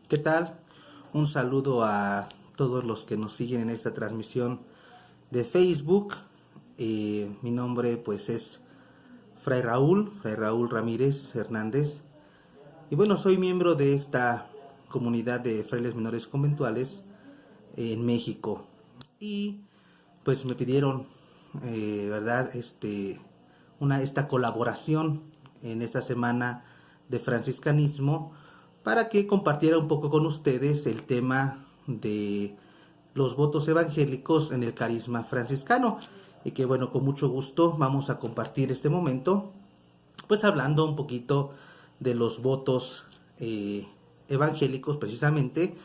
¿Qué tal? Un saludo a todos los que nos siguen en esta transmisión de Facebook. Mi nombre pues es Fray Raúl Ramírez Hernández. Y bueno, soy miembro de esta comunidad de frailes menores conventuales en México. Y pues me pidieron, ¿verdad? Esta colaboración en esta semana de franciscanismo para que compartiera un poco con ustedes el tema de los votos evangélicos en el carisma franciscano. Y que bueno, con mucho gusto vamos a compartir este momento, pues hablando un poquito de los votos evangélicos precisamente,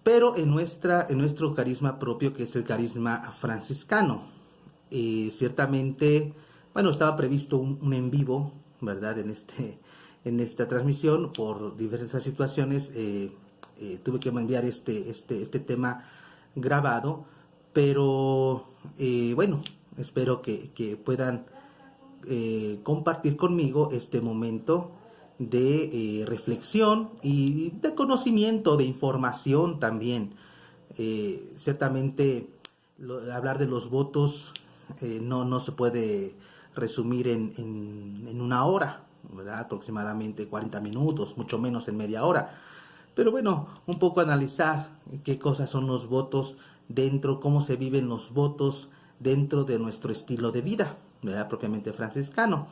pero en nuestro carisma propio, que es el carisma franciscano. Ciertamente, bueno, estaba previsto un en vivo, ¿verdad? En esta transmisión, por diversas situaciones, tuve que enviar este tema grabado, pero bueno, espero que puedan compartir conmigo este momento de reflexión y de conocimiento, de información también. Ciertamente hablar de los votos no se puede resumir en una hora, ¿verdad? Aproximadamente 40 minutos, mucho menos en media hora. Pero bueno, un poco analizar qué cosas son los votos dentro, cómo se viven los votos dentro de nuestro estilo de vida, ¿verdad? Propiamente franciscano.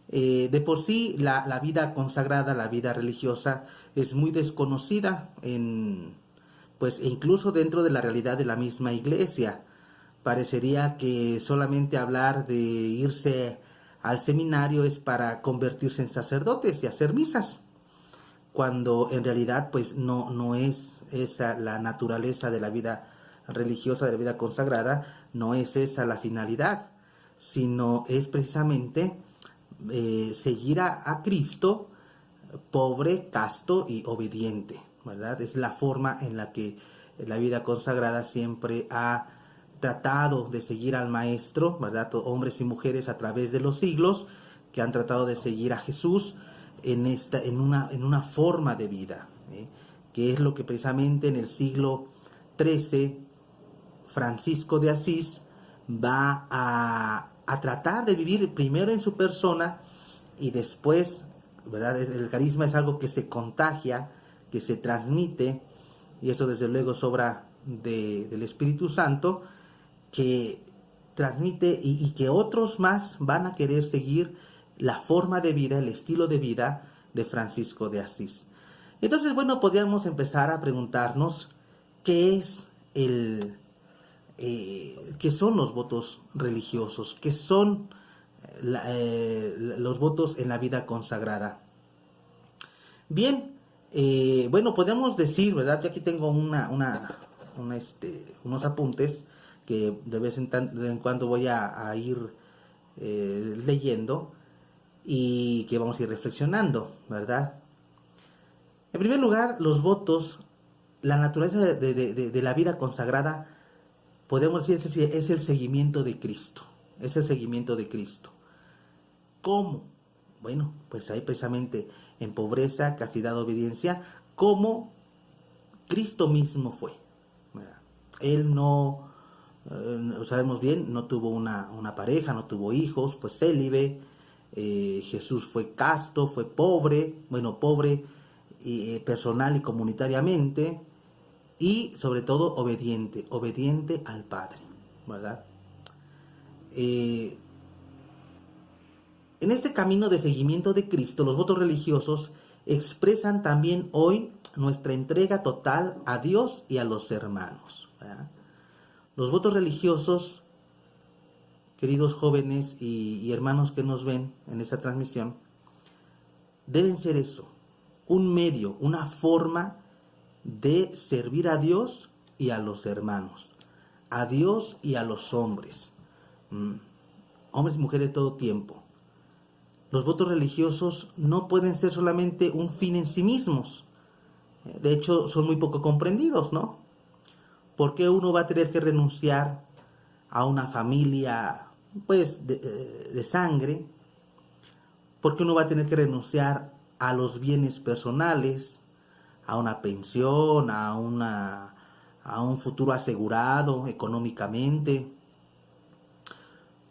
De por sí, la vida consagrada, la vida religiosa, es muy desconocida pues incluso dentro de la realidad de la misma iglesia. Parecería que solamente hablar de irse al seminario es para convertirse en sacerdotes y hacer misas, cuando en realidad pues no es esa la naturaleza de la vida religiosa, de la vida consagrada. No es esa la finalidad, sino es precisamente seguir a Cristo, pobre, casto y obediente, ¿verdad? Es la forma en la que la vida consagrada siempre ha tratado de seguir al Maestro, ¿verdad? Hombres y mujeres a través de los siglos que han tratado de seguir a Jesús en una forma de vida, que es lo que precisamente en el siglo XIII Francisco de Asís va a tratar de vivir primero en su persona y después, ¿verdad? El carisma es algo que se contagia, que se transmite, y eso desde luego es obra del Espíritu Santo, que transmite y que otros más van a querer seguir la forma de vida, el estilo de vida de Francisco de Asís. Entonces, bueno, podríamos empezar a preguntarnos qué es qué son los votos religiosos, qué son los votos en la vida consagrada. Bien, bueno, podríamos decir, ¿verdad? Yo aquí tengo unos apuntes que de vez en cuando voy a ir leyendo y que vamos a ir reflexionando, ¿verdad? En primer lugar, los votos, la naturaleza de la vida consagrada, podemos decir, es el seguimiento de Cristo. Es el seguimiento de Cristo. ¿Cómo? Bueno, pues ahí precisamente en pobreza, castidad, obediencia, como Cristo mismo fue. ¿Verdad? Él no, sabemos bien, no tuvo una pareja, no tuvo hijos, fue célibe. Jesús fue casto, fue pobre, bueno, pobre personal y comunitariamente, y sobre todo obediente, obediente al Padre, ¿verdad? Eh, En este camino de seguimiento de Cristo, los votos religiosos expresan también hoy nuestra entrega total a Dios y a los hermanos, ¿verdad? Los votos religiosos, queridos jóvenes y hermanos que nos ven en esta transmisión, deben ser eso, un medio, una forma de servir a Dios y a los hermanos, a Dios y a los hombres, hombres y mujeres de todo tiempo. Los votos religiosos no pueden ser solamente un fin en sí mismos. De hecho, son muy poco comprendidos, ¿no? ¿Por qué uno va a tener que renunciar a una familia, pues, de sangre? ¿Por qué uno va a tener que renunciar a los bienes personales, a una pensión, a un futuro asegurado económicamente.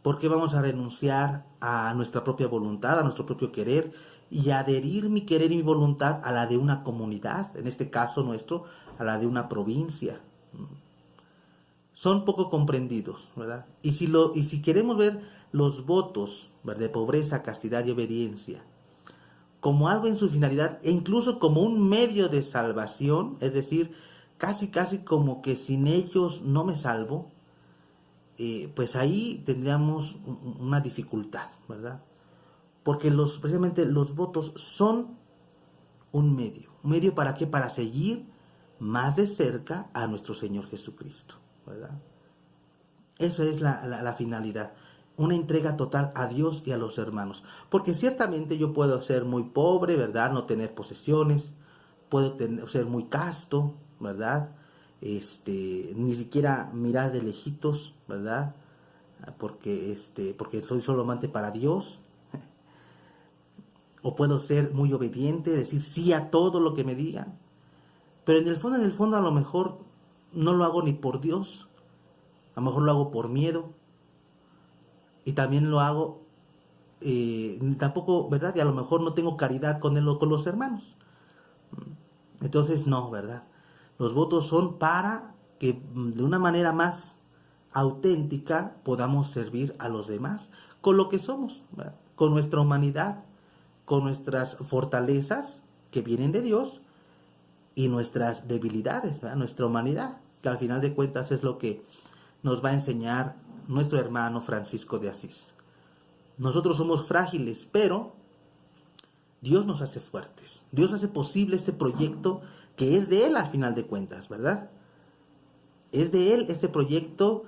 ¿Por qué vamos a renunciar a nuestra propia voluntad, a nuestro propio querer y adherir mi querer y mi voluntad a la de una comunidad, en este caso nuestro, a la de una provincia? Son poco comprendidos, ¿verdad? Y si queremos ver los votos, ¿verdad?, de pobreza, castidad y obediencia como algo en su finalidad e incluso como un medio de salvación, es decir, casi como que sin ellos no me salvo, pues ahí tendríamos una dificultad, ¿verdad? Porque precisamente los votos son un medio ¿para qué? Para seguir más de cerca a nuestro Señor Jesucristo, ¿verdad? Esa es la finalidad, una entrega total a Dios y a los hermanos. Porque ciertamente yo puedo ser muy pobre, ¿verdad? No tener posesiones, ser muy casto, ¿verdad? Ni siquiera mirar de lejitos, ¿verdad? Porque soy solo amante para Dios. O puedo ser muy obediente, decir sí a todo lo que me digan. Pero en el fondo a lo mejor no lo hago ni por Dios. A lo mejor lo hago por miedo. Y también lo hago, tampoco, ¿verdad? Y a lo mejor no tengo caridad con él o con los hermanos. Entonces, no, ¿verdad? Los votos son para que de una manera más auténtica podamos servir a los demás con lo que somos, ¿verdad? Con nuestra humanidad, con nuestras fortalezas que vienen de Dios y nuestras debilidades, ¿verdad? Nuestra humanidad, que al final de cuentas es lo que nos va a enseñar nuestro hermano Francisco de Asís. Nosotros somos frágiles, pero Dios nos hace fuertes. Dios hace posible este proyecto que es de Él al final de cuentas, ¿verdad? Es de Él este proyecto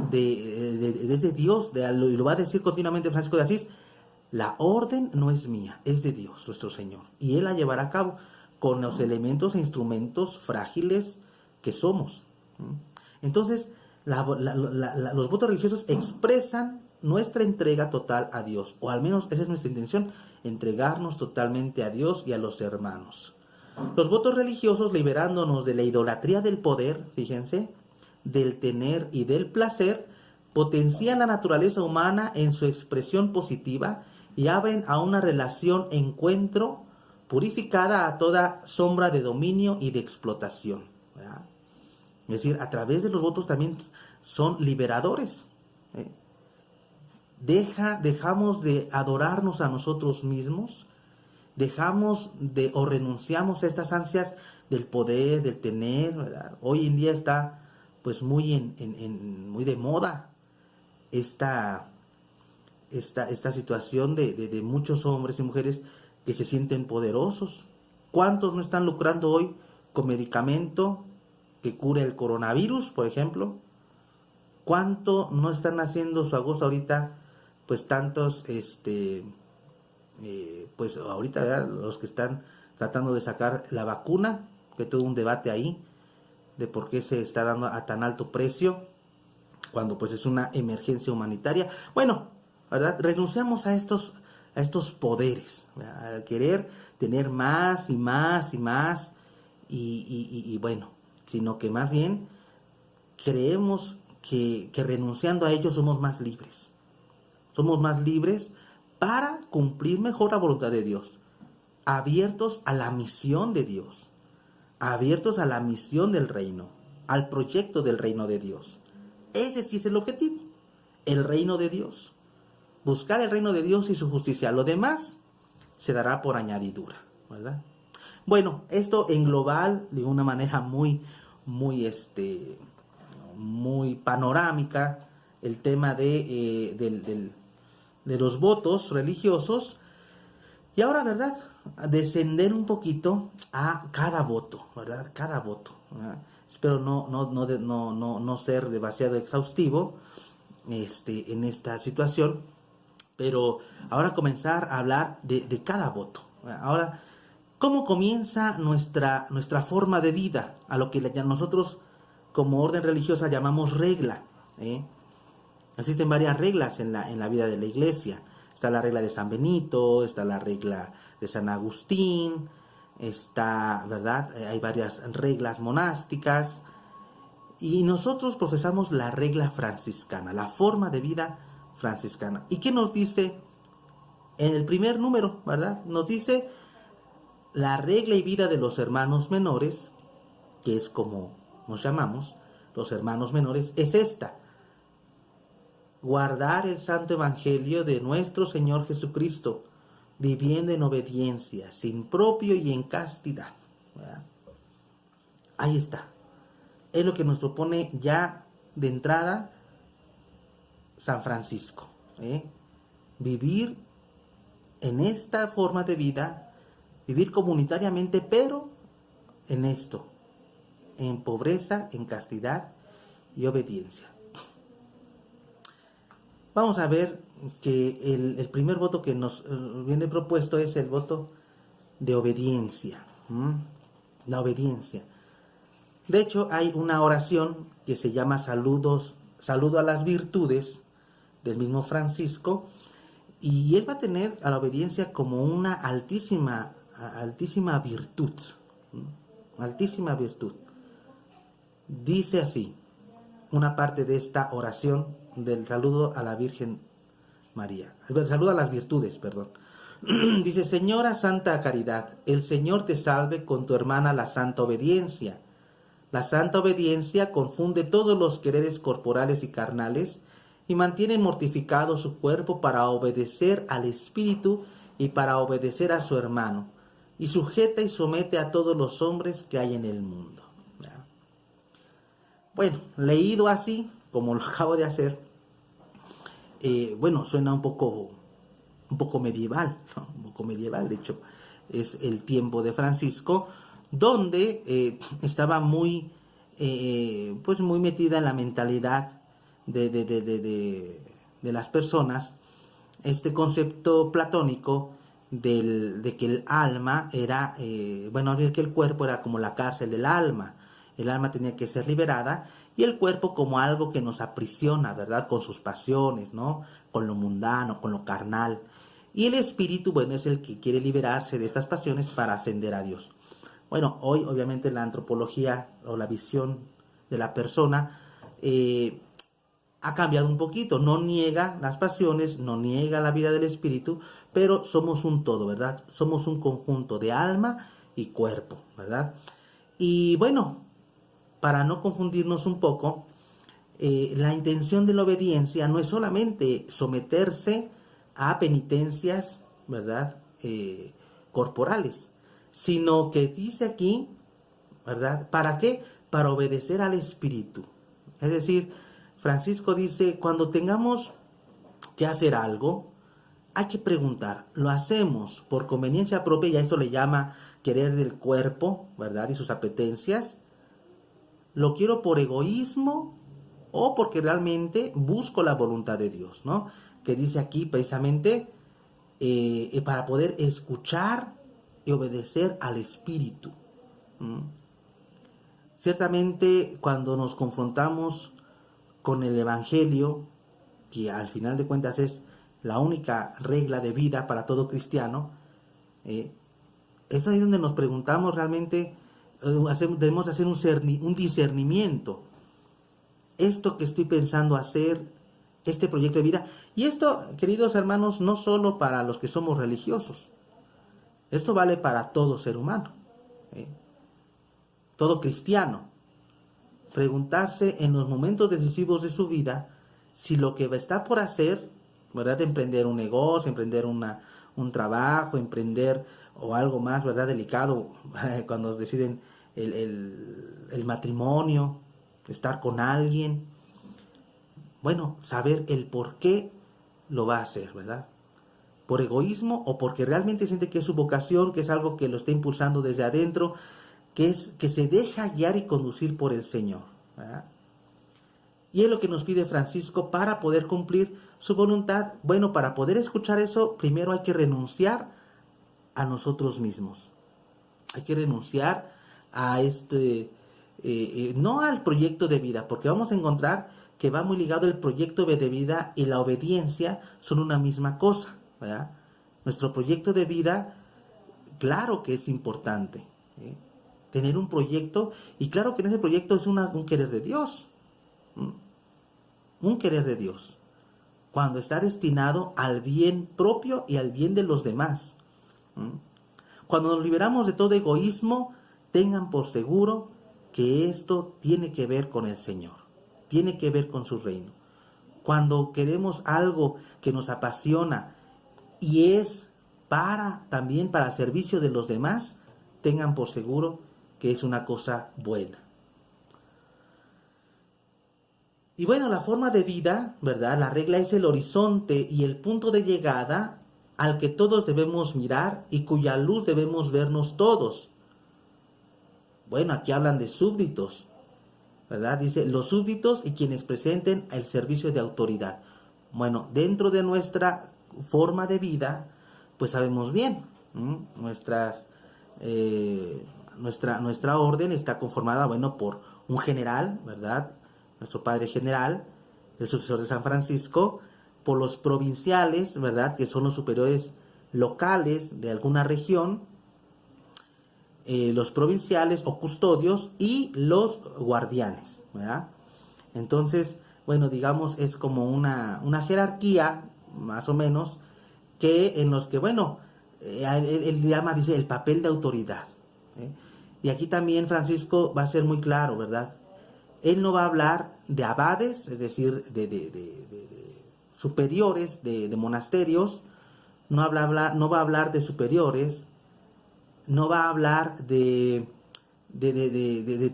de Dios, y lo va a decir continuamente Francisco de Asís, la orden no es mía, es de Dios, nuestro Señor. Y Él la llevará a cabo con los elementos e instrumentos frágiles que somos. Entonces, los votos religiosos expresan nuestra entrega total a Dios, o al menos esa es nuestra intención, entregarnos totalmente a Dios y a los hermanos. Los votos religiosos, liberándonos de la idolatría del poder, fíjense, del tener y del placer, potencian la naturaleza humana en su expresión positiva y abren a una relación encuentro purificada a toda sombra de dominio y de explotación, ¿verdad? Es decir, a través de los votos también son liberadores. Dejamos de adorarnos a nosotros mismos, dejamos de o renunciamos a estas ansias del poder, del tener, ¿verdad? Hoy en día está pues muy muy de moda esta situación de muchos hombres y mujeres que se sienten poderosos. ¿Cuántos no están lucrando hoy con medicamento que cure el coronavirus, por ejemplo? ¿Cuánto no están haciendo su agosto ahorita? Pues tantos, pues ahorita, ¿verdad?, los que están tratando de sacar la vacuna, que tuvo un debate ahí de por qué se está dando a tan alto precio, cuando pues es una emergencia humanitaria. Bueno, ¿verdad? Renunciamos a estos poderes, ¿verdad?, al querer tener más y más y más, y bueno, sino que más bien creemos que renunciando a ellos somos más libres. Somos más libres para cumplir mejor la voluntad de Dios, abiertos a la misión de Dios, abiertos a la misión del reino, al proyecto del reino de Dios. Ese sí es el objetivo, el reino de Dios. Buscar el reino de Dios y su justicia. Lo demás se dará por añadidura, ¿verdad? Bueno, esto en global, de una manera muy panorámica, el tema de los votos religiosos. Y ahora, ¿verdad?, descender un poquito a cada voto, ¿verdad? Cada voto, ¿verdad? Espero no ser demasiado exhaustivo en esta situación, pero ahora comenzar a hablar de cada voto. Ahora, ¿cómo comienza nuestra forma de vida? A lo que nosotros como orden religiosa llamamos regla. Existen varias reglas en la vida de la iglesia. Está la regla de San Benito, está la regla de San Agustín, está, ¿verdad? Hay varias reglas monásticas y nosotros profesamos la regla franciscana, la forma de vida franciscana. ¿Y qué nos dice en el primer número, ¿verdad? Nos dice la regla y vida de los hermanos menores, que es como nos llamamos, los hermanos menores, es esta: guardar el santo evangelio de nuestro Señor Jesucristo, viviendo en obediencia, sin propio y en castidad. ¿Verdad? Ahí está. Es lo que nos propone ya de entrada San Francisco. Vivir en esta forma de vida, vivir comunitariamente, pero en esto, en pobreza, en castidad y obediencia. Vamos a ver que el primer voto que nos viene propuesto es el voto de obediencia. La obediencia. De hecho, hay una oración que se llama saludo a las virtudes, del mismo Francisco, y él va a tener a la obediencia como una altísima virtud. Altísima virtud. Dice así, una parte de esta oración del saludo a la Virgen María. El saludo a las virtudes, perdón. Dice: Señora Santa Caridad, el Señor te salve con tu hermana la Santa Obediencia. La Santa Obediencia confunde todos los quereres corporales y carnales y mantiene mortificado su cuerpo para obedecer al Espíritu y para obedecer a su hermano, y sujeta y somete a todos los hombres que hay en el mundo. ¿Ya? Bueno, leído así, como lo acabo de hacer, suena un poco medieval, ¿no? Un poco medieval. De hecho, es el tiempo de Francisco, donde estaba muy metida en la mentalidad de las personas este concepto platónico de que el alma era, que el cuerpo era como la cárcel del alma. El alma tenía que ser liberada y el cuerpo como algo que nos aprisiona, ¿verdad? Con sus pasiones, ¿no? Con lo mundano, con lo carnal. Y el espíritu, es el que quiere liberarse de estas pasiones para ascender a Dios. Bueno, hoy obviamente la antropología o la visión de la persona ha cambiado un poquito. No niega las pasiones, no niega la vida del espíritu, pero somos un todo, ¿verdad? Somos un conjunto de alma y cuerpo, ¿verdad? Y bueno, para no confundirnos un poco, la intención de la obediencia no es solamente someterse a penitencias, ¿verdad? Corporales, sino que dice aquí, ¿verdad? ¿Para qué? Para obedecer al Espíritu. Es decir, Francisco dice, cuando tengamos que hacer algo, hay que preguntar, ¿lo hacemos por conveniencia propia? Y a esto le llama querer del cuerpo, ¿verdad? Y sus apetencias. ¿Lo quiero por egoísmo o porque realmente busco la voluntad de Dios, ¿no? Que dice aquí precisamente para poder escuchar y obedecer al Espíritu. Ciertamente, cuando nos confrontamos con el Evangelio, que al final de cuentas es la única regla de vida para todo cristiano, es ahí donde nos preguntamos realmente, debemos hacer un discernimiento. Esto que estoy pensando hacer, este proyecto de vida, y esto, queridos hermanos, no solo para los que somos religiosos, esto vale para todo ser humano, todo cristiano. Preguntarse en los momentos decisivos de su vida si lo que está por hacer, ¿verdad? Emprender un negocio, emprender un trabajo, emprender o algo más, ¿verdad? Delicado, cuando deciden el matrimonio, estar con alguien. Bueno, saber el por qué lo va a hacer, ¿verdad? Por egoísmo o porque realmente siente que es su vocación, que es algo que lo está impulsando desde adentro, que se deja guiar y conducir por el Señor, ¿verdad? Y es lo que nos pide Francisco para poder cumplir su voluntad. Bueno, para poder escuchar eso, primero hay que renunciar a nosotros mismos. Hay que renunciar a no al proyecto de vida, porque vamos a encontrar que va muy ligado el proyecto de vida y la obediencia son una misma cosa, ¿verdad? Nuestro proyecto de vida claro que es importante, ¿eh? Tener un proyecto, y claro que en ese proyecto es un querer de Dios, un querer de Dios, cuando está destinado al bien propio y al bien de los demás. Cuando nos liberamos de todo egoísmo, tengan por seguro que esto tiene que ver con el Señor, tiene que ver con su reino. Cuando queremos algo que nos apasiona y es también para servicio de los demás, tengan por seguro que es una cosa buena. Y bueno, la forma de vida, ¿verdad? La regla es el horizonte y el punto de llegada al que todos debemos mirar y cuya luz debemos vernos todos. Bueno, aquí hablan de súbditos, ¿verdad? Dice, los súbditos y quienes presenten el servicio de autoridad. Bueno, dentro de nuestra forma de vida, pues sabemos bien, nuestra orden está conformada, bueno, por un general, ¿verdad? Nuestro padre general, el sucesor de San Francisco, por los provinciales, ¿verdad? Que son los superiores locales de alguna región, los provinciales o custodios y los guardianes, ¿verdad? Entonces, bueno, digamos, es como una jerarquía, más o menos, que en los que, bueno, él llama, dice, el papel de autoridad, ¿eh? Y aquí también Francisco va a ser muy claro, ¿verdad? Él no va a hablar de abades, es decir, de superiores, de monasterios, no va a hablar de superiores, no va a hablar de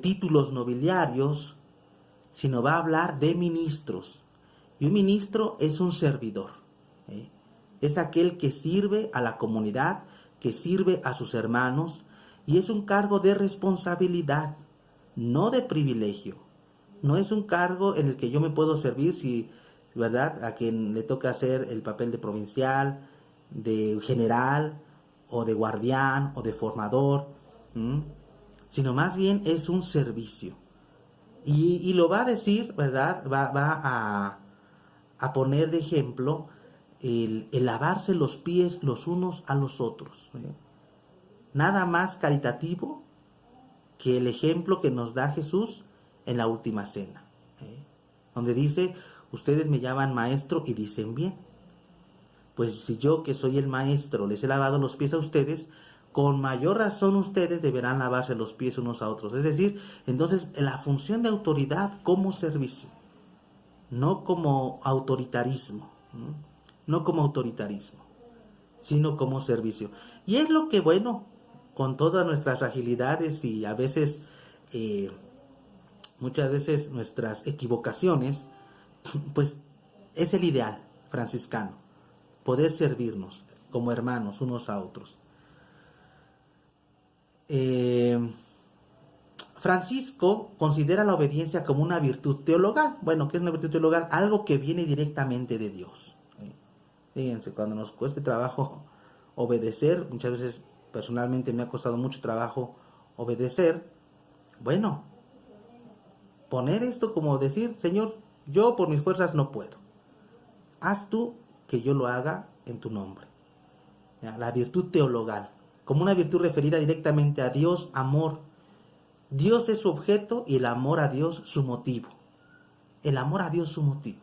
títulos nobiliarios, sino va a hablar de ministros. Y un ministro es un servidor, ¿eh? Es aquel que sirve a la comunidad, que sirve a sus hermanos, y es un cargo de responsabilidad, no de privilegio. No es un cargo en el que yo me puedo servir, si, ¿verdad?, a quien le toca hacer el papel de provincial, de general, o de guardián, o de formador, sino más bien es un servicio. Y lo va a decir, ¿verdad? Va a poner de ejemplo el lavarse los pies los unos a los otros, ¿eh? Nada más caritativo que el ejemplo que nos da Jesús en la última cena, ¿eh? Donde dice, ustedes me llaman maestro y dicen bien. Pues si yo, que soy el maestro, les he lavado los pies a ustedes, con mayor razón ustedes deberán lavarse los pies unos a otros. Es decir, entonces la función de autoridad como servicio, no como autoritarismo, no como autoritarismo, sino como servicio. Y es lo que, bueno, con todas nuestras fragilidades y a veces, muchas veces nuestras equivocaciones, pues es el ideal franciscano, poder servirnos como hermanos unos a otros. Francisco considera la obediencia como una virtud teologal. Bueno, ¿qué es una virtud teologal? Algo que viene directamente de Dios. Fíjense, cuando nos cueste trabajo obedecer, muchas veces personalmente me ha costado mucho trabajo obedecer, bueno, poner esto como decir, Señor, yo por mis fuerzas no puedo. Haz tú que yo lo haga en tu nombre. La virtud teologal, como una virtud referida directamente a Dios, amor. Dios es su objeto y el amor a Dios su motivo. El amor a Dios su motivo.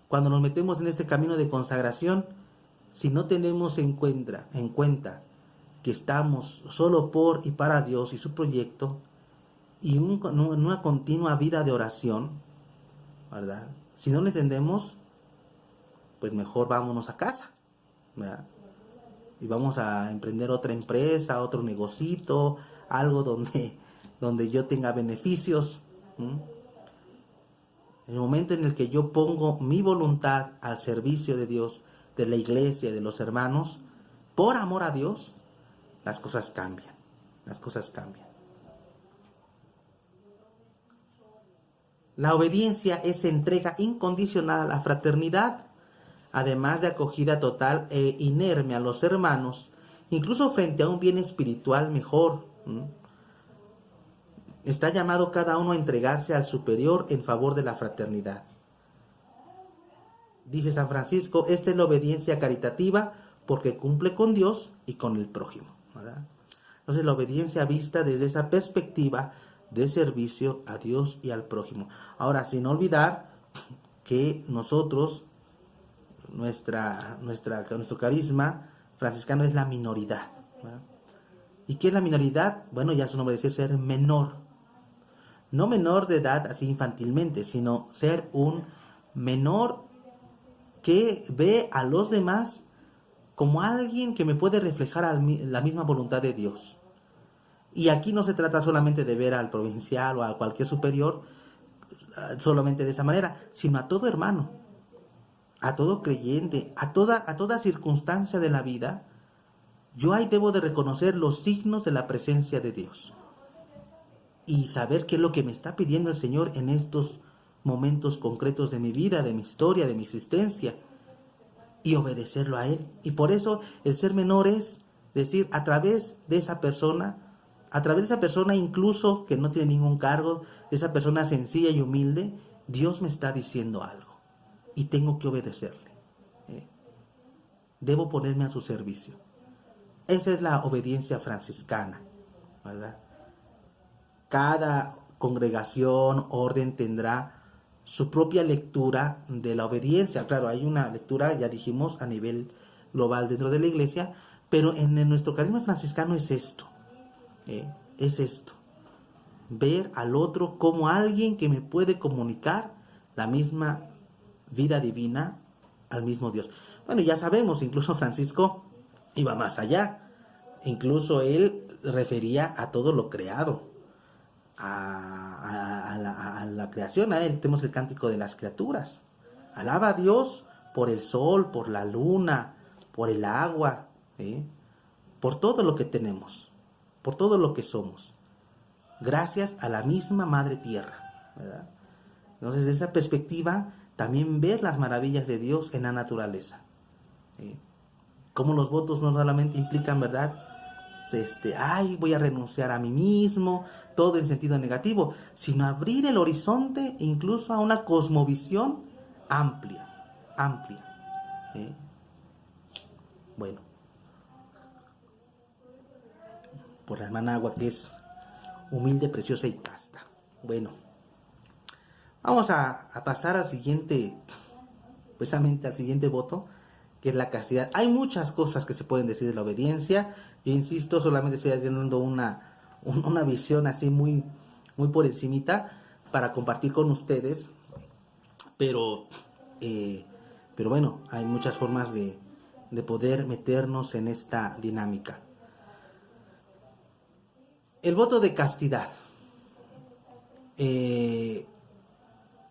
Cuando nos metemos en este camino de consagración, si no tenemos en cuenta que estamos solo por y para Dios y su proyecto, y en una continua vida de oración, ¿verdad? Si no lo entendemos, pues mejor vámonos a casa, ¿verdad? Y vamos a emprender otra empresa, otro negocito, algo donde yo tenga beneficios. En el momento en el que yo pongo mi voluntad al servicio de Dios, de la iglesia, de los hermanos, por amor a Dios, las cosas cambian. Las cosas cambian. La obediencia es entrega incondicional a la fraternidad, además de acogida total e inerme a los hermanos, incluso frente a un bien espiritual mejor. Está llamado cada uno a entregarse al superior en favor de la fraternidad. Dice San Francisco, esta es la obediencia caritativa porque cumple con Dios y con el prójimo. ¿verdad? Entonces la obediencia vista desde esa perspectiva de servicio a Dios y al prójimo. Ahora, sin olvidar que nosotros, nuestro carisma franciscano es la minoridad, ¿verdad? ¿Y qué es la minoridad? Bueno, ya su nombre dice ser menor. No menor de edad así infantilmente, sino ser un menor que ve a los demás como alguien que me puede reflejar la misma voluntad de Dios. Y aquí no se trata solamente de ver al provincial o a cualquier superior solamente de esa manera, sino a todo hermano, a todo creyente, a toda circunstancia de la vida. Yo ahí debo de reconocer los signos de la presencia de Dios y saber qué es lo que me está pidiendo el Señor en estos momentos concretos de mi vida, de mi historia, de mi existencia, y obedecerlo a Él. Y por eso el ser menor es decir, a través de esa persona incluso que no tiene ningún cargo, de esa persona sencilla y humilde, Dios me está diciendo algo y tengo que obedecerle. Debo ponerme a su servicio. Esa es la obediencia franciscana, ¿verdad? Cada congregación, orden tendrá su propia lectura de la obediencia. Claro, hay una lectura, ya dijimos, a nivel global dentro de la iglesia, pero en nuestro carisma franciscano es esto, es esto, ver al otro como alguien que me puede comunicar la misma vida divina al mismo Dios. Bueno, ya sabemos, incluso Francisco iba más allá, incluso él refería a todo lo creado, a la creación. A él tenemos el cántico de las criaturas. Alaba a Dios por el sol, por la luna, por el agua, por todo lo que tenemos, por todo lo que somos, gracias a la misma Madre Tierra, ¿verdad? Entonces, desde esa perspectiva, también ver las maravillas de Dios en la naturaleza. Como los votos no solamente implican, ¿verdad? Voy a renunciar a mí mismo, todo en sentido negativo, sino abrir el horizonte incluso a una cosmovisión amplia. Bueno, por la hermana Agua, que es humilde, preciosa y casta. Bueno, vamos a pasar al siguiente, precisamente al siguiente voto, que es la castidad. Hay muchas cosas que se pueden decir de la obediencia. Yo insisto, solamente estoy dando una visión así muy, muy por encimita para compartir con ustedes, pero bueno, hay muchas formas de poder meternos en esta dinámica. El voto de castidad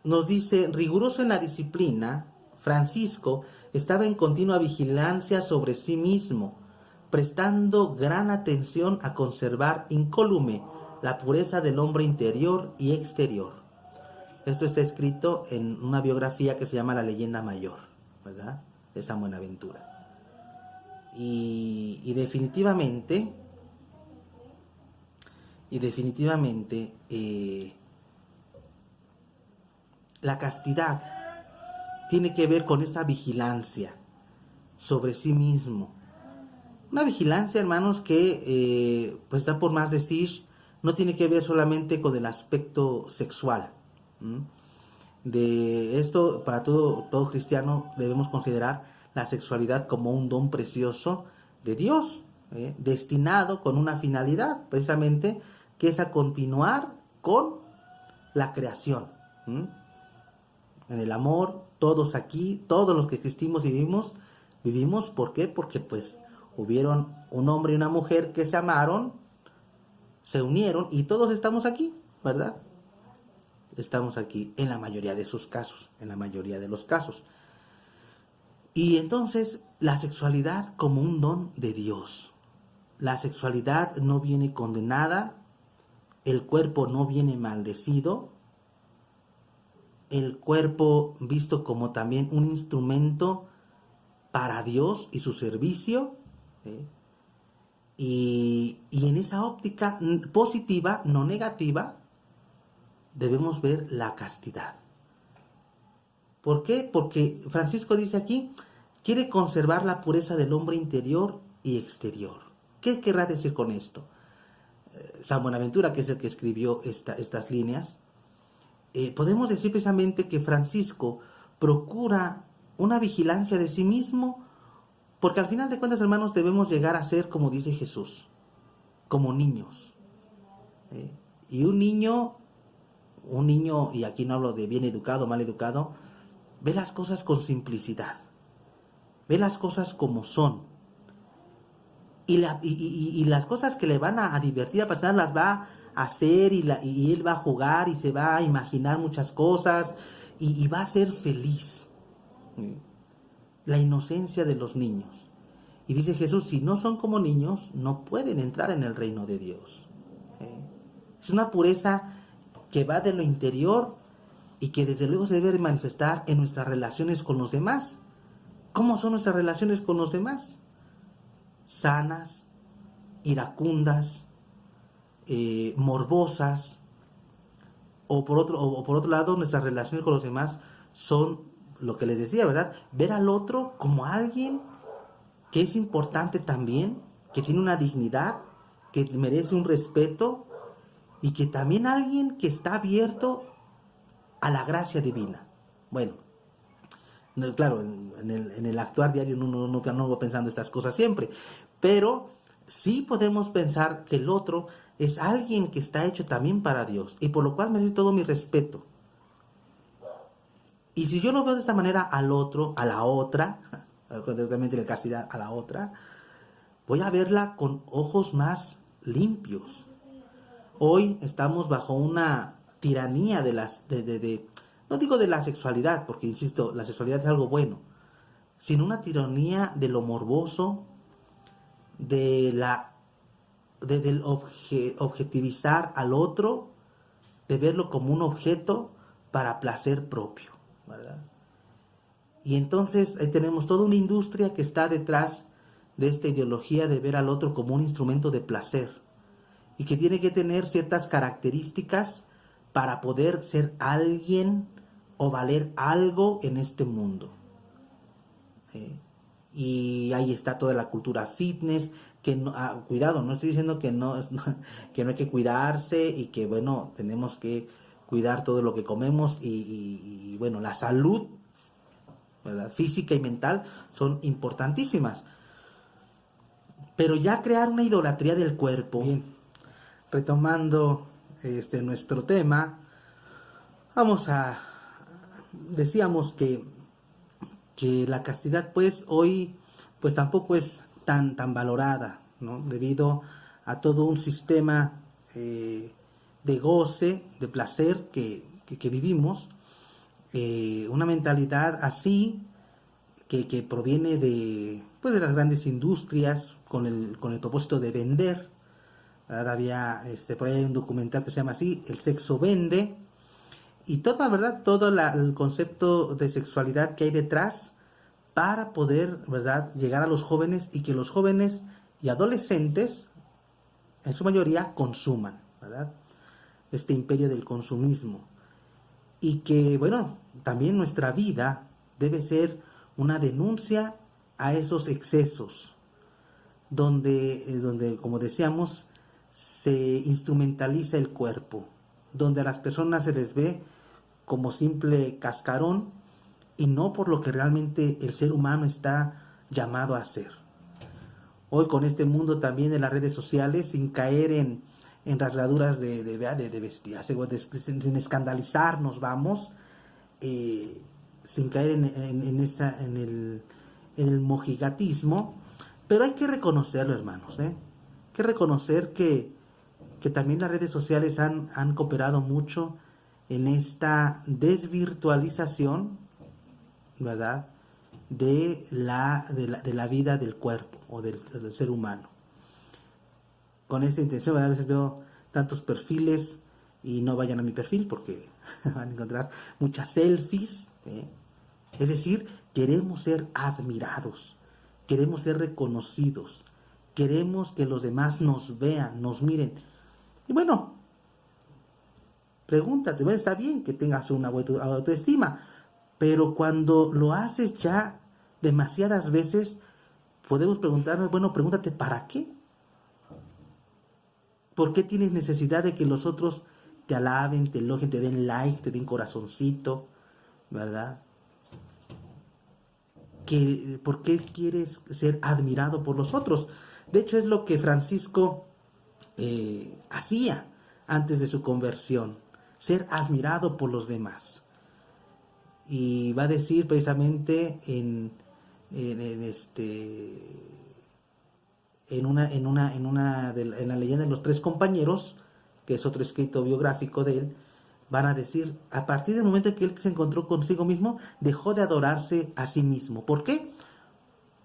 nos dice: riguroso en la disciplina, Francisco estaba en continua vigilancia sobre sí mismo, prestando gran atención a conservar incólume la pureza del hombre interior y exterior. Esto está escrito en una biografía que se llama La Leyenda Mayor, ¿verdad?, de San Buenaventura. Y definitivamente, la castidad tiene que ver con esa vigilancia sobre sí mismo. Una vigilancia, hermanos, que pues da por más decir, no tiene que ver solamente con el aspecto sexual. De esto, para todo cristiano debemos considerar la sexualidad como un don precioso de Dios, destinado con una finalidad, precisamente, que es a continuar con la creación. En el amor, todos aquí, todos los que existimos y vivimos, ¿por qué? Porque pues hubieron un hombre y una mujer que se amaron, se unieron y todos estamos aquí, ¿verdad? Estamos aquí en la mayoría de sus casos, en la mayoría de los casos. Y entonces la sexualidad como un don de Dios. La sexualidad no viene condenada, el cuerpo no viene maldecido, el cuerpo visto como también un instrumento para Dios y su servicio, y en esa óptica positiva, no negativa, debemos ver la castidad. ¿Por qué? Porque Francisco dice aquí, quiere conservar la pureza del hombre interior y exterior. ¿Qué querrá decir con esto? San Buenaventura, que es el que escribió estas líneas, podemos decir precisamente que Francisco procura una vigilancia de sí mismo, porque al final de cuentas, hermanos, debemos llegar a ser, como dice Jesús, como niños. Y un niño, y aquí no hablo de bien educado, mal educado, ve las cosas con simplicidad, ve las cosas como son. Y las cosas que le van a divertir, a pasar, las va a hacer y él va a jugar y se va a imaginar muchas cosas y va a ser feliz. La inocencia de los niños. Y dice Jesús, si no son como niños, no pueden entrar en el reino de Dios. Es una pureza que va de lo interior y que desde luego se debe manifestar en nuestras relaciones con los demás. ¿Cómo son nuestras relaciones con los demás? Sanas, iracundas, morbosas, o por otro lado, nuestras relaciones con los demás son lo que les decía, ¿verdad? Ver al otro como alguien que es importante también, que tiene una dignidad, que merece un respeto y que también alguien que está abierto a la gracia divina. Bueno, claro, en el actuar diario no va pensando estas cosas siempre, pero sí podemos pensar que el otro es alguien que está hecho también para Dios y por lo cual merece todo mi respeto. Y si yo lo veo de esta manera al otro, a la otra, concretamente en el castidad a la otra, voy a verla con ojos más limpios. Hoy estamos bajo una tiranía no digo de la sexualidad, porque insisto, la sexualidad es algo bueno, sino una tiranía de lo morboso, del objetivizar al otro, de verlo como un objeto para placer propio, ¿verdad? Y entonces ahí tenemos toda una industria que está detrás de esta ideología de ver al otro como un instrumento de placer y que tiene que tener ciertas características para poder ser alguien o valer algo en este mundo. Y ahí está toda la cultura fitness, que no, cuidado, no estoy diciendo que no hay que cuidarse y que bueno, tenemos que cuidar todo lo que comemos y bueno, la salud, ¿verdad?, física y mental son importantísimas. Pero ya crear una idolatría del cuerpo. Bien, retomando nuestro tema, decíamos que la castidad pues hoy pues tampoco es tan valorada, ¿no?, debido a todo un sistema de goce, de placer que vivimos, una mentalidad así que proviene de las grandes industrias con el propósito de vender, ¿verdad? Había por ahí hay un documental que se llama así, El sexo vende, y todo el concepto de sexualidad que hay detrás para poder, ¿verdad?, llegar a los jóvenes y que los jóvenes y adolescentes en su mayoría consuman, ¿verdad?, este imperio del consumismo. Y que bueno, también nuestra vida debe ser una denuncia a esos excesos donde como decíamos se instrumentaliza el cuerpo, donde a las personas se les ve como simple cascarón y no por lo que realmente el ser humano está llamado a ser. Hoy con este mundo también de las redes sociales, sin caer en rasgaduras de bestias, sin escandalizarnos, sin caer en el mojigatismo, pero hay que reconocerlo, hermanos, hay que reconocer que también las redes sociales han cooperado mucho en esta desvirtualización, ¿verdad?, de la vida del cuerpo o del ser humano. Con esta intención, ¿verdad?, a veces veo tantos perfiles y no vayan a mi perfil porque van a encontrar muchas selfies, Es decir, queremos ser admirados, queremos ser reconocidos, queremos que los demás nos vean, nos miren. Y bueno, pregúntate, bueno, está bien que tengas una autoestima, pero cuando lo haces ya demasiadas veces, podemos preguntarnos, bueno, pregúntate, ¿para qué? ¿Por qué tienes necesidad de que los otros te alaben, te elogien, te den like, te den corazoncito, ¿verdad? ¿Por qué quieres ser admirado por los otros? De hecho, es lo que Francisco hacía antes de su conversión, ser admirado por los demás. Y va a decir precisamente en la leyenda de los tres compañeros, que es otro escrito biográfico de él, van a decir, a partir del momento en que él se encontró consigo mismo, dejó de adorarse a sí mismo. ¿Por qué?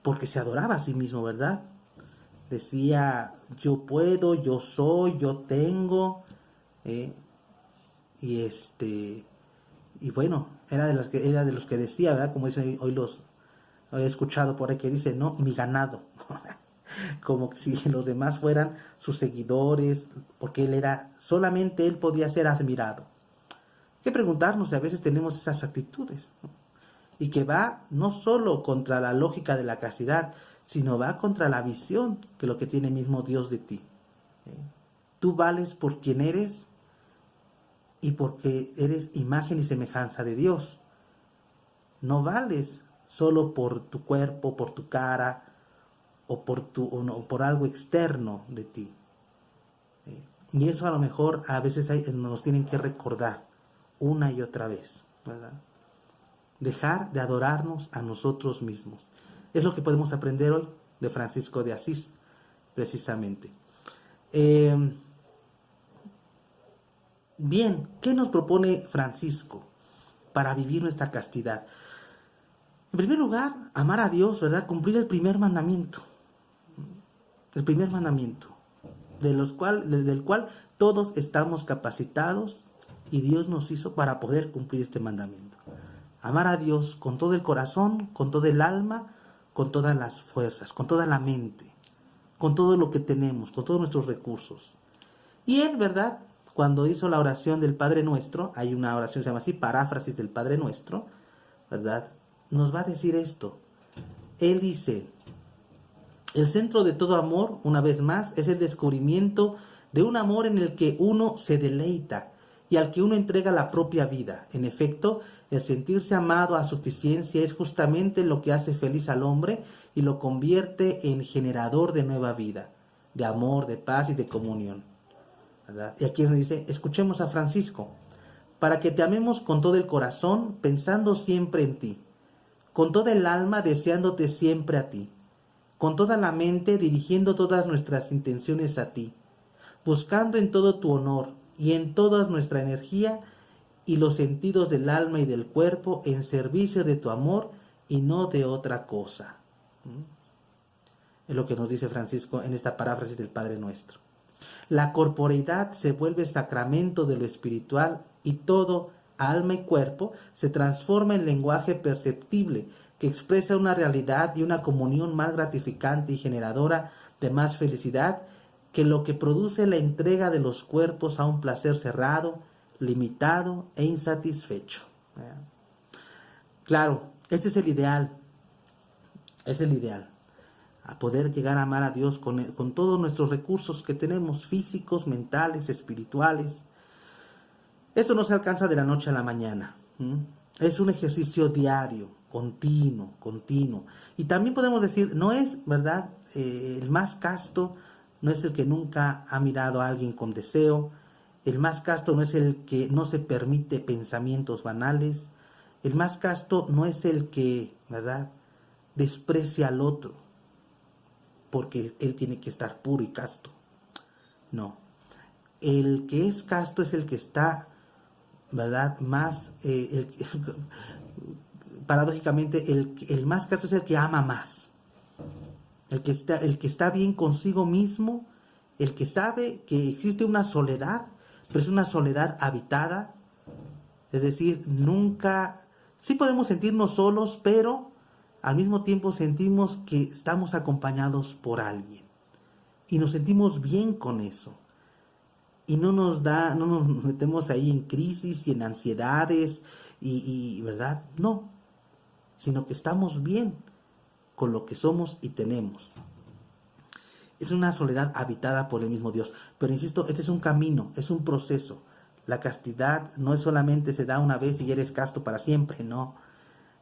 Porque se adoraba a sí mismo, ¿verdad? Decía, yo puedo, yo soy, yo tengo, ¿eh? y y bueno, era de los que decía, ¿verdad? Como dicen hoy he escuchado por ahí que dice, no, mi ganado. Como si los demás fueran sus seguidores, porque solamente él podía ser admirado. Hay que preguntarnos si a veces tenemos esas actitudes, ¿no? Y que va no solo contra la lógica de la castidad, sino va contra la visión que lo que tiene mismo Dios de ti. ¿Eh? Tú vales por quien eres y porque eres imagen y semejanza de Dios. No vales solo por tu cuerpo, por tu cara o por algo externo de ti. Y eso a lo mejor a veces nos tienen que recordar una y otra vez, ¿verdad? Dejar de adorarnos a nosotros mismos. Es lo que podemos aprender hoy de Francisco de Asís, precisamente. Bien, ¿qué nos propone Francisco para vivir nuestra castidad? En primer lugar, amar a Dios, ¿verdad? Cumplir el primer mandamiento. El primer mandamiento, del cual todos estamos capacitados y Dios nos hizo para poder cumplir este mandamiento. Amar a Dios con todo el corazón, con todo el alma, con todas las fuerzas, con toda la mente, con todo lo que tenemos, con todos nuestros recursos. Y él, ¿verdad? Cuando hizo la oración del Padre Nuestro, hay una oración que se llama así, paráfrasis del Padre Nuestro, ¿verdad? Nos va a decir esto. Él dice, el centro de todo amor, una vez más, es el descubrimiento de un amor en el que uno se deleita y al que uno entrega la propia vida. En efecto, el sentirse amado a suficiencia es justamente lo que hace feliz al hombre y lo convierte en generador de nueva vida, de amor, de paz y de comunión, ¿verdad? Y aquí nos dice, escuchemos a Francisco, para que te amemos con todo el corazón, pensando siempre en ti, con toda el alma deseándote siempre a ti, con toda la mente dirigiendo todas nuestras intenciones a ti, buscando en todo tu honor y en toda nuestra energía y los sentidos del alma y del cuerpo en servicio de tu amor y no de otra cosa. Es lo que nos dice Francisco en esta paráfrasis del Padre Nuestro. La corporeidad se vuelve sacramento de lo espiritual y todo, alma y cuerpo, se transforma en lenguaje perceptible que expresa una realidad y una comunión más gratificante y generadora de más felicidad que lo que produce la entrega de los cuerpos a un placer cerrado, limitado e insatisfecho. Claro, este es el ideal, a poder llegar a amar a Dios con todos nuestros recursos que tenemos, físicos, mentales, espirituales. Eso no se alcanza de la noche a la mañana. Es un ejercicio diario, continuo. Y también podemos decir, no es, ¿verdad? El más casto no es el que nunca ha mirado a alguien con deseo. El más casto no es el que no se permite pensamientos banales. El más casto no es el que, ¿verdad?, desprecia al otro porque él tiene que estar puro y casto. No. El que es casto es el que está, ¿verdad?, más, paradójicamente, el más casto es el que ama más. El que está bien consigo mismo, el que sabe que existe una soledad, pero es una soledad habitada. Es decir, nunca, sí podemos sentirnos solos, pero al mismo tiempo sentimos que estamos acompañados por alguien. Y nos sentimos bien con eso. Y no nos metemos ahí en crisis y en ansiedades, ¿verdad? No, sino que estamos bien con lo que somos y tenemos. Es una soledad habitada por el mismo Dios. Pero insisto, este es un camino, es un proceso. La castidad no es solamente se da una vez y eres casto para siempre, no.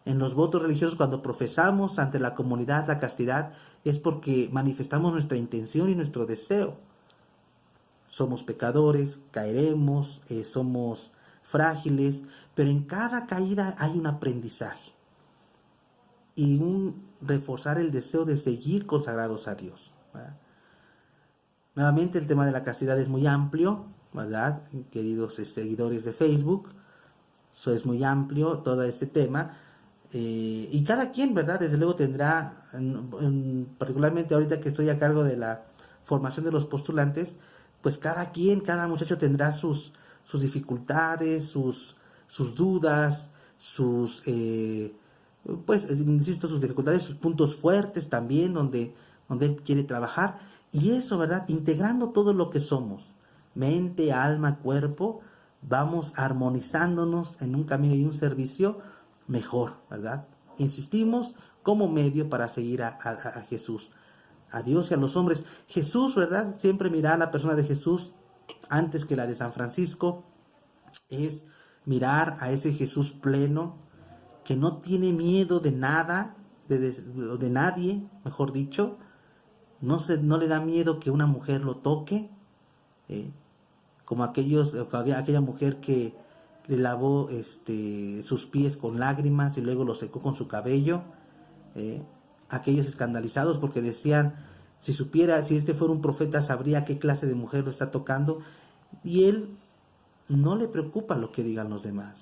En los votos religiosos, cuando profesamos ante la comunidad la castidad, es porque manifestamos nuestra intención y nuestro deseo. Somos pecadores, caeremos, somos frágiles, pero en cada caída hay un aprendizaje y un reforzar el deseo de seguir consagrados a Dios, ¿verdad? Nuevamente el tema de la castidad es muy amplio, ¿verdad? Queridos seguidores de Facebook, eso es muy amplio todo este tema. Y cada quien, ¿verdad? Desde luego tendrá, particularmente ahorita que estoy a cargo de la formación de los postulantes, pues cada quien, cada muchacho tendrá sus dificultades, sus dudas, pues, insisto, sus dificultades, sus puntos fuertes también, donde él quiere trabajar. Y eso, ¿verdad? Integrando todo lo que somos, mente, alma, cuerpo, vamos armonizándonos en un camino y un servicio mejor, ¿verdad? Insistimos como medio para seguir a Jesús, a Dios y a los hombres. Jesús, ¿verdad? Siempre mirar a la persona de Jesús antes que la de San Francisco, es mirar a ese Jesús pleno, que no tiene miedo de nada, de nadie, mejor dicho, no le da miedo que una mujer lo toque, eh, como aquella mujer que le lavó sus pies con lágrimas y luego los secó con su cabello, aquellos escandalizados porque decían, si este fuera un profeta, sabría qué clase de mujer lo está tocando, y él no le preocupa lo que digan los demás.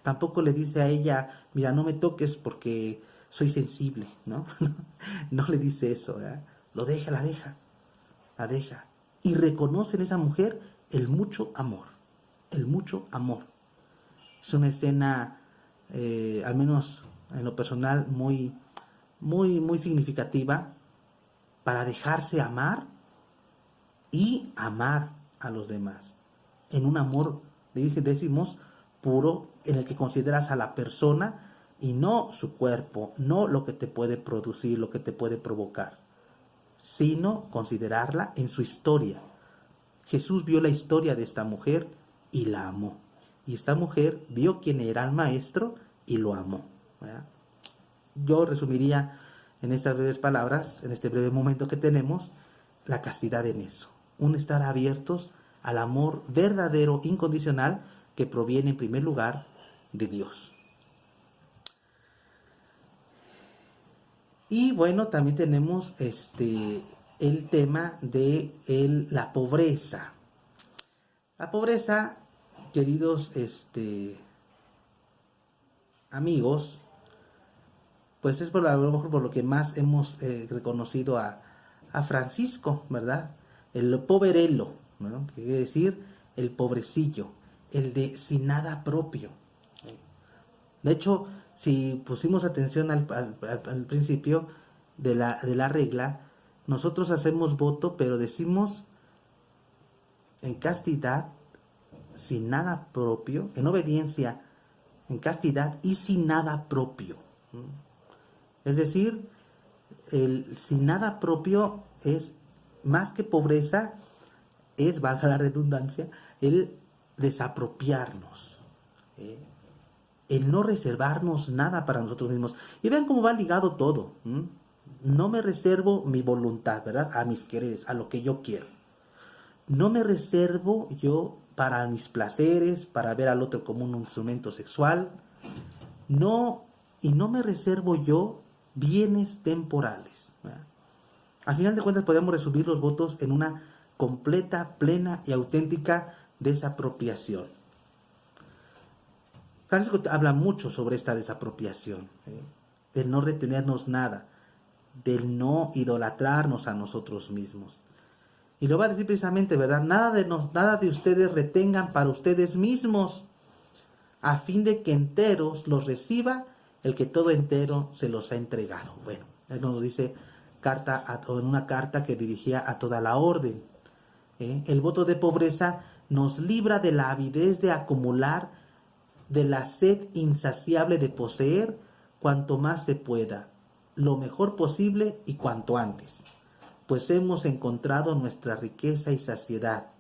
Tampoco le dice a ella, mira, no me toques porque soy sensible, ¿no? No le dice eso, ¿verdad? La deja. Y reconoce en esa mujer el mucho amor. Es una escena, al menos en lo personal, muy, muy, muy significativa para dejarse amar y amar a los demás. En un amor, decimos, puro, en el que consideras a la persona y no su cuerpo, no lo que te puede producir, lo que te puede provocar, sino considerarla en su historia. Jesús vio la historia de esta mujer y la amó. Y esta mujer vio quién era el maestro y lo amó, ¿verdad? Yo resumiría en estas breves palabras, en este breve momento que tenemos, la castidad en eso. Un estar abiertos al amor verdadero, incondicional, que proviene en primer lugar de Dios. Y bueno, también tenemos el tema de la pobreza. La pobreza, queridos amigos, pues es a lo mejor por lo que más hemos reconocido a Francisco, ¿verdad? El poverelo, ¿no? Que quiere decir el pobrecillo, el de sin nada propio. De hecho, si pusimos atención al principio de la regla, nosotros hacemos voto, pero decimos en castidad, sin nada propio, en obediencia, en castidad y sin nada propio. Es decir, el sin nada propio es más que pobreza, es, valga la redundancia, el desapropiarnos, el no reservarnos nada para nosotros mismos. Y vean cómo va ligado todo. No me reservo mi voluntad, ¿verdad? A mis quereres, a lo que yo quiero. No me reservo yo para mis placeres, para ver al otro como un instrumento sexual. No, y no me reservo yo bienes temporales, ¿verdad? Al final de cuentas podemos resumir los votos en una completa, plena y auténtica desapropiación. Francisco habla mucho sobre esta desapropiación, del no retenernos nada, del no idolatrarnos a nosotros mismos. Y lo va a decir precisamente, ¿verdad? Nada de ustedes retengan para ustedes mismos, a fin de que enteros los reciba el que todo entero se los ha entregado. Bueno, él nos lo dice en una carta que dirigía a toda la orden. El voto de pobreza nos libra de la avidez de acumular, de la sed insaciable de poseer cuanto más se pueda, lo mejor posible y cuanto antes. pues hemos encontrado nuestra riqueza y saciedad.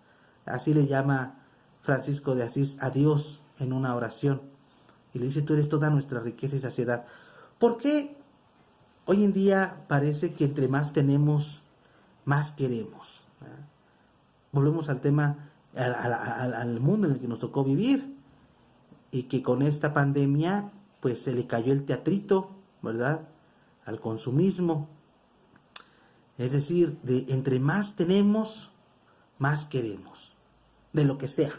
Así le llama Francisco de Asís a Dios en una oración. Y le dice, tú eres toda nuestra riqueza y saciedad. ¿Por qué hoy en día parece que entre más tenemos, más queremos? ¿Verdad? Volvemos al tema, al mundo en el que nos tocó vivir, y que con esta pandemia pues se le cayó el teatrito, ¿verdad? Al consumismo. Es decir, entre más tenemos, más queremos, de lo que sea.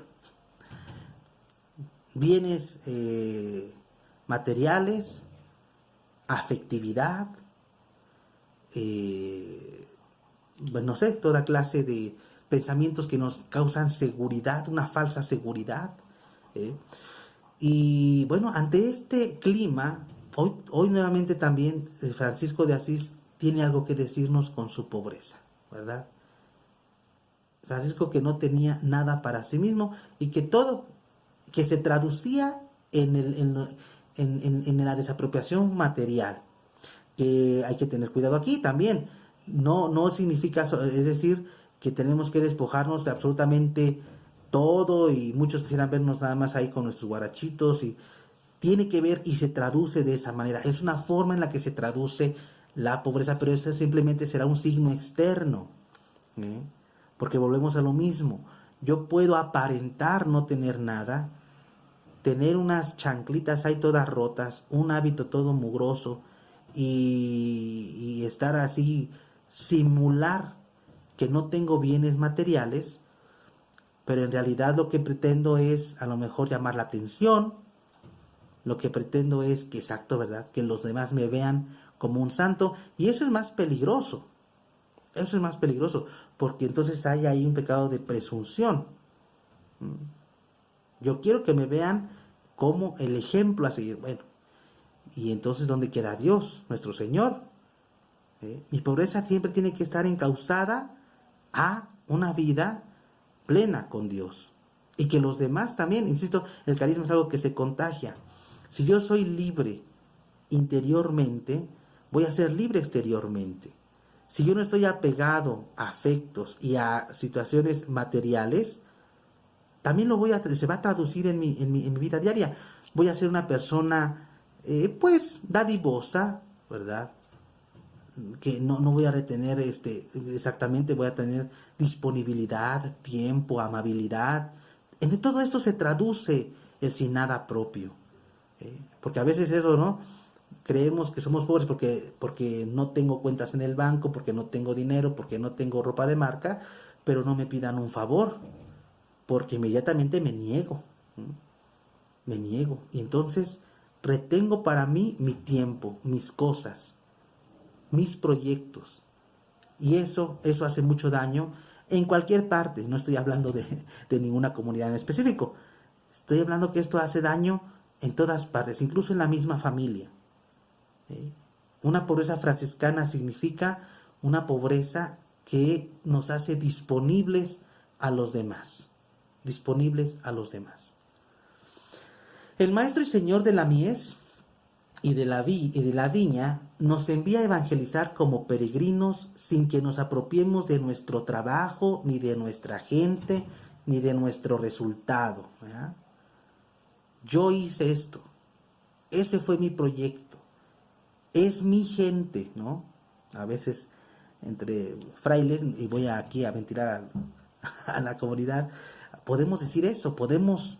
Bienes materiales, afectividad, pues no sé, toda clase de pensamientos que nos causan seguridad, una falsa seguridad. Y bueno, ante este clima, hoy nuevamente también Francisco de Asís tiene algo que decirnos con su pobreza, ¿verdad? Francisco, que no tenía nada para sí mismo y que todo, que se traducía en la desapropiación material, que hay que tener cuidado aquí también. No significa, es decir, que tenemos que despojarnos de absolutamente todo, y muchos quisieran vernos nada más ahí con nuestros guarachitos, y tiene que ver y se traduce de esa manera. Es una forma en la que se traduce la pobreza, pero eso simplemente será un signo externo, ¿eh? Porque volvemos a lo mismo. Yo puedo aparentar no tener nada, tener unas chanclitas ahí todas rotas, un hábito todo mugroso, y estar así, simular que no tengo bienes materiales, pero en realidad lo que pretendo es a lo mejor llamar la atención. Lo que pretendo es que, exacto, ¿verdad?, que los demás me vean como un santo, y eso es más peligroso. Eso es más peligroso, porque entonces hay ahí un pecado de presunción. Yo quiero que me vean como el ejemplo a seguir. Bueno, y entonces ¿dónde queda Dios, nuestro Señor? Mi pobreza siempre tiene que estar encauzada a una vida plena con Dios. Y que los demás también, insisto, el carisma es algo que se contagia. Si yo soy libre interiormente, voy a ser libre exteriormente. Si yo no estoy apegado a afectos y a situaciones materiales, también se va a traducir en mi vida diaria. Voy a ser una persona, pues, dadivosa, ¿verdad? Que no voy a retener, exactamente, voy a tener disponibilidad, tiempo, amabilidad. En todo esto se traduce el sin nada propio. Porque a veces eso, ¿no? Creemos que somos pobres porque no tengo cuentas en el banco, porque no tengo dinero, porque no tengo ropa de marca, pero no me pidan un favor, porque inmediatamente me niego. Me niego. Y entonces retengo para mí mi tiempo, mis cosas, mis proyectos. Y eso hace mucho daño en cualquier parte. No estoy hablando de ninguna comunidad en específico. Estoy hablando que esto hace daño en todas partes, incluso en la misma familia. Una pobreza franciscana significa una pobreza que nos hace disponibles a los demás. Disponibles a los demás. El Maestro y Señor de la mies y de la viña nos envía a evangelizar como peregrinos, sin que nos apropiemos de nuestro trabajo, ni de nuestra gente, ni de nuestro resultado, ¿verdad? Yo hice esto, ese fue mi proyecto, es mi gente, ¿no? A veces entre frailes, y voy aquí a ventilar a la comunidad, podemos decir eso, podemos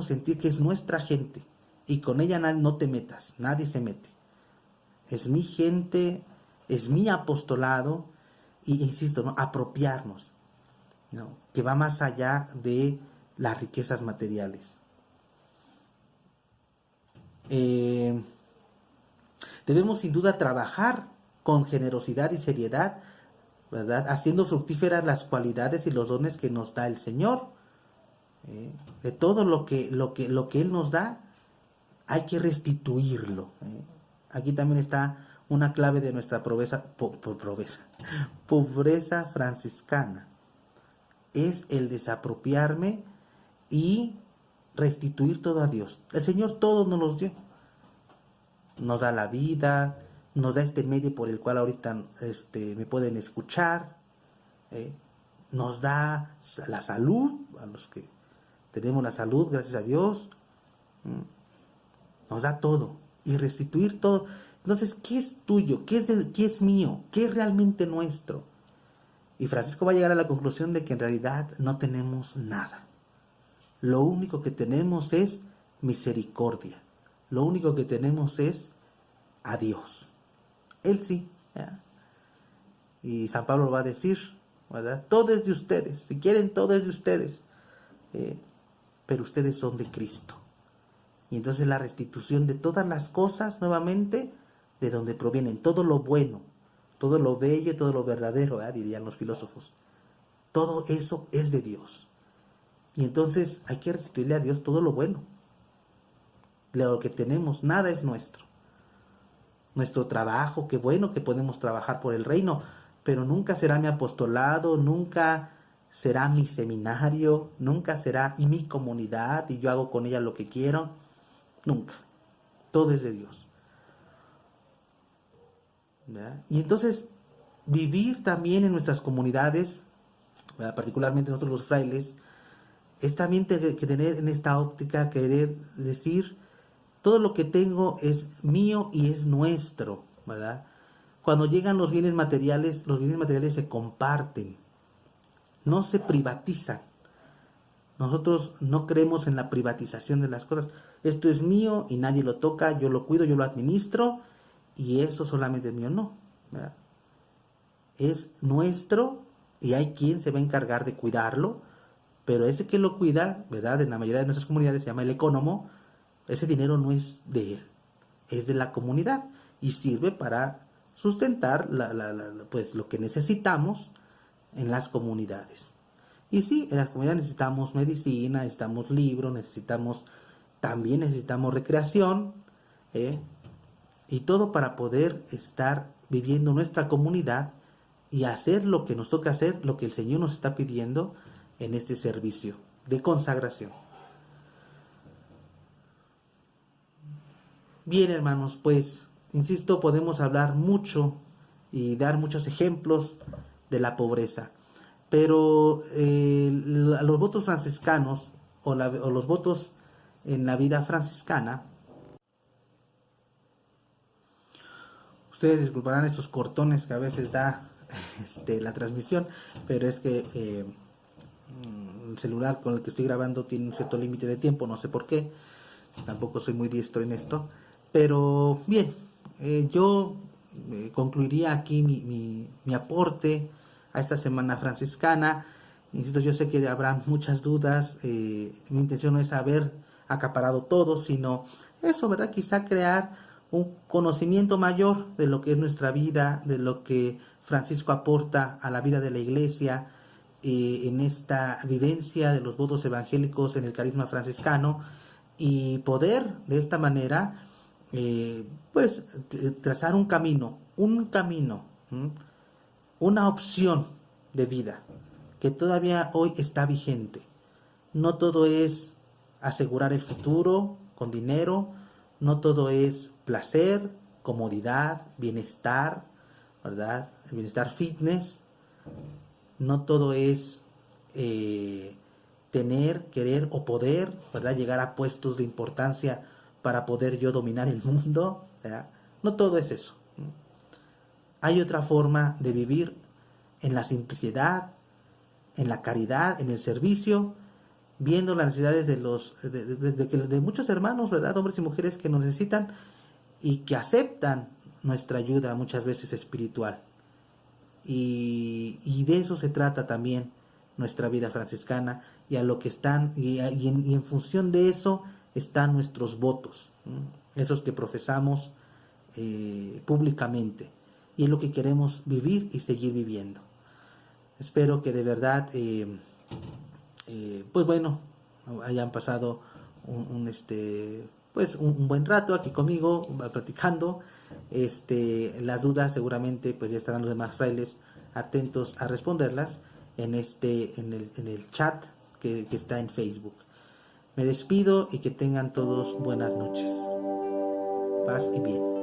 sentir que es nuestra gente, y con ella no te metas, nadie se mete. Es mi gente, es mi apostolado, y insisto, ¿no?, apropiarnos, ¿no?, que va más allá de las riquezas materiales. Debemos sin duda trabajar con generosidad y seriedad, ¿verdad?, haciendo fructíferas las cualidades y los dones que nos da el Señor. De todo lo que Él nos da, hay que restituirlo. Aquí también está una clave de nuestra pobreza franciscana. Es el desapropiarme y restituir todo a Dios. El Señor todo nos los dio. Nos da la vida, nos da este medio por el cual ahorita me pueden escuchar, nos da la salud, a los que tenemos la salud, gracias a Dios, nos da todo, y restituir todo. Entonces, ¿qué es tuyo? ¿Qué es mío? ¿Qué es realmente nuestro? Y Francisco va a llegar a la conclusión de que en realidad no tenemos nada. Lo único que tenemos es misericordia. Lo único que tenemos es a Dios. Él sí. ¿Ya? Y San Pablo va a decir, ¿verdad? Todo es de ustedes. Si quieren, todo es de ustedes. Pero ustedes son de Cristo. Y entonces la restitución de todas las cosas, nuevamente, de donde provienen. Todo lo bueno, todo lo bello, todo lo verdadero, dirían los filósofos. Todo eso es de Dios. Y entonces hay que restituirle a Dios todo lo bueno. Lo que tenemos, nada es nuestro. Nuestro trabajo, qué bueno que podemos trabajar por el reino, pero nunca será mi apostolado, nunca será mi seminario, nunca será mi comunidad y yo hago con ella lo que quiero. Nunca. Todo es de Dios. ¿Verdad? Y entonces vivir también en nuestras comunidades, ¿verdad? Particularmente nosotros los frailes, es también que tener en esta óptica, querer decir, todo lo que tengo es mío y es nuestro, ¿verdad? Cuando llegan los bienes materiales se comparten, no se privatizan. Nosotros no creemos en la privatización de las cosas. Esto es mío y nadie lo toca, yo lo cuido, yo lo administro y eso solamente es mío. No, ¿verdad? Es nuestro y hay quien se va a encargar de cuidarlo, pero ese que lo cuida, ¿verdad? En la mayoría de nuestras comunidades se llama el ecónomo. Ese dinero no es de él, es de la comunidad y sirve para sustentar pues lo que necesitamos en las comunidades. Y sí, en las comunidades necesitamos medicina, necesitamos libros, también necesitamos recreación, y todo para poder estar viviendo nuestra comunidad y hacer lo que nos toca hacer, lo que el Señor nos está pidiendo en este servicio de consagración. Bien, hermanos, pues, insisto, podemos hablar mucho y dar muchos ejemplos de la pobreza, pero los votos franciscanos o los votos en la vida franciscana, ustedes disculparán estos cortones que a veces da la transmisión, pero es que el celular con el que estoy grabando tiene un cierto límite de tiempo, no sé por qué, tampoco soy muy diestro en esto, pero bien, yo concluiría aquí mi aporte a esta semana franciscana. Insisto, yo sé que habrá muchas dudas, mi intención no es haber acaparado todo, sino eso, ¿verdad? Quizá crear un conocimiento mayor de lo que es nuestra vida, de lo que Francisco aporta a la vida de la Iglesia, en esta vivencia de los votos evangélicos en el carisma franciscano, y poder de esta manera pues trazar un camino, una opción de vida que todavía hoy está vigente. No todo es asegurar el futuro con dinero, no todo es placer, comodidad, bienestar, ¿verdad? El bienestar fitness, no todo es tener, querer o poder, ¿verdad? Llegar a puestos de importancia para poder yo dominar el mundo, ¿verdad? No todo es eso. Hay otra forma de vivir en la simplicidad, en la caridad, en el servicio, viendo las necesidades de muchos hermanos, ¿verdad? Hombres y mujeres que nos necesitan y que aceptan nuestra ayuda muchas veces espiritual. Y de eso se trata también nuestra vida franciscana, y a lo que están y en función de eso están nuestros votos, esos que profesamos públicamente, y es lo que queremos vivir y seguir viviendo. Espero que de verdad pues bueno, hayan pasado un buen rato aquí conmigo platicando. Las dudas seguramente pues ya estarán los demás frailes atentos a responderlas en el chat que está en Facebook. Me despido y que tengan todos buenas noches. Paz y bien.